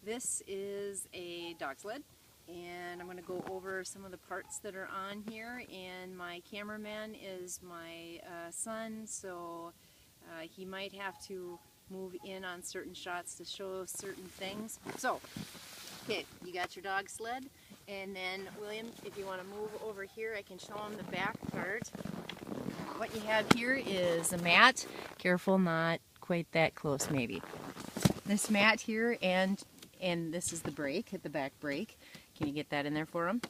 This is a dog sled, and I'm going to go over some of the parts that are on here. And my cameraman is my son, so he might have to move in on certain shots to show certain things. So, okay, you got your dog sled, and then William, if you want to move over here, I can show him the back part. What you have here is a mat. Careful, not quite that close maybe. This mat here, and this is the brake, the back brake. Can you get that in there for him?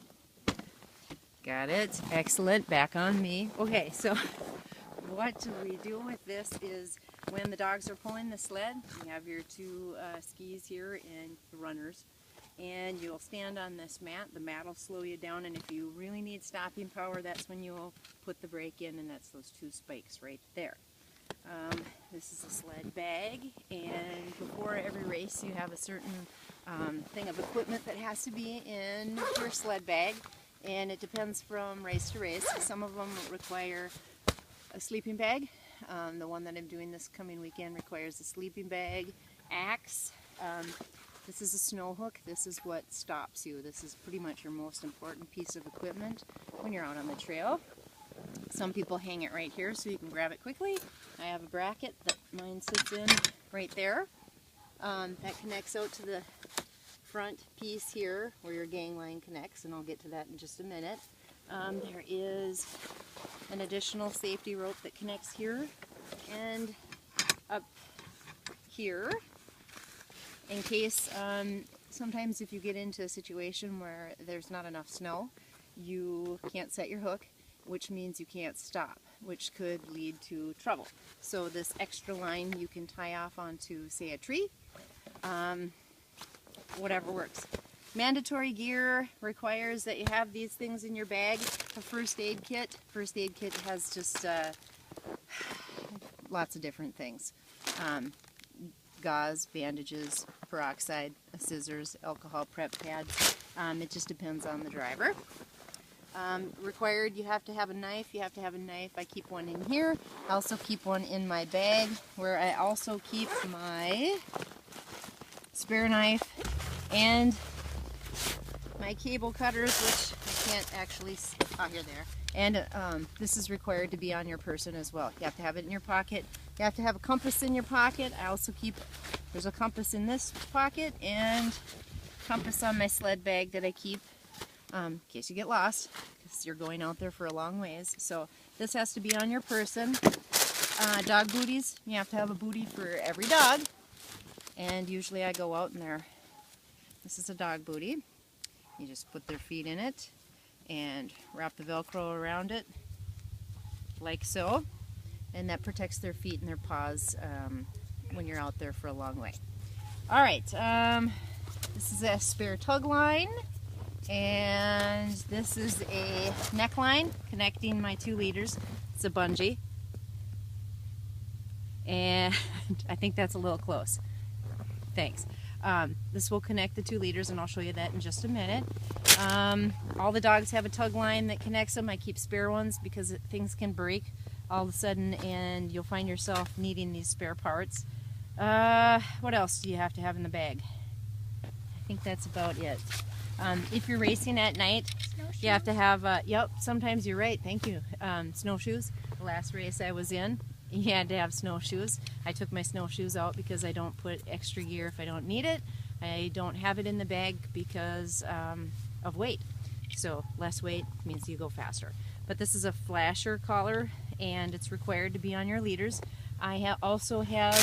Got it. Excellent. Back on me. Okay, so what we do with this is when the dogs are pulling the sled, you have your two skis here and the runners, and you'll stand on this mat. The mat will slow you down, and if you really need stopping power, that's when you'll put the brake in, and that's those two spikes right there. This is a sled bag, and before every race you have a certain thing of equipment that has to be in your sled bag, and it depends from race to race. Some of them require a sleeping bag. The one that I'm doing this coming weekend requires a sleeping bag, axe. This is a snow hook. This is what stops you. This is pretty much your most important piece of equipment when you're out on the trail. Some people hang it right here so you can grab it quickly. I have a bracket that mine sits in right there. That connects out to the front piece here where your gang line connects, and I'll get to that in just a minute. There is an additional safety rope that connects here and up here in case sometimes if you get into a situation where there's not enough snow, you can't set your hook, which means you can't stop, which could lead to trouble. So this extra line you can tie off onto, say, a tree, whatever works. Mandatory gear requires that you have these things in your bag. A first aid kit. First aid kit has just lots of different things. Gauze, bandages, peroxide, scissors, alcohol prep pads. It just depends on the driver. Required, you have to have a knife. I keep one in here. I also keep one in my bag where I also keep my spare knife and my cable cutters, which I can't actually see. Oh, here they are. And this is required to be on your person as well. You have to have it in your pocket. You have to have a compass in your pocket. I also keep, there's a compass in this pocket and compass on my sled bag that I keep in case you get lost, because you're going out there for a long ways. So this has to be on your person. Dog booties, you have to have a booty for every dog. And usually I go out in there. This is a dog booty. You just put their feet in it and wrap the Velcro around it like so. And that protects their feet and their paws when you're out there for a long way. Alright, this is a spare tug line. And this is a neckline connecting my 2 leaders. It's a bungee. And I think that's a little close. Thanks. This will connect the 2 leaders, and I'll show you that in just a minute. All the dogs have a tug line that connects them. I keep spare ones because things can break all of a sudden and you'll find yourself needing these spare parts. What else do you have to have in the bag? I think that's about it. If you're racing at night, you have to have, yep, sometimes you're right, thank you, snowshoes. The last race I was in, you had to have snowshoes. I took my snowshoes out because I don't put extra gear if I don't need it. I don't have it in the bag because of weight. So less weight means you go faster. But this is a flasher collar, and it's required to be on your leaders. I also have,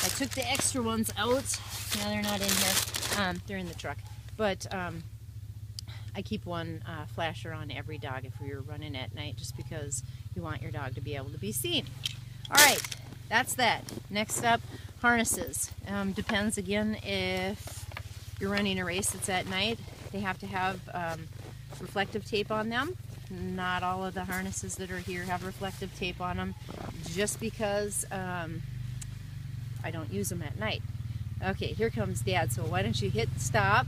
I took the extra ones out. Now they're not in here. They're in the truck. But I keep one flasher on every dog if you're running at night, just because you want your dog to be able to be seen. Alright, that's that. Next up, harnesses. Depends again if you're running a race that's at night. They have to have reflective tape on them. Not all of the harnesses that are here have reflective tape on them, just because I don't use them at night. Okay, here comes Dad, so why don't you hit stop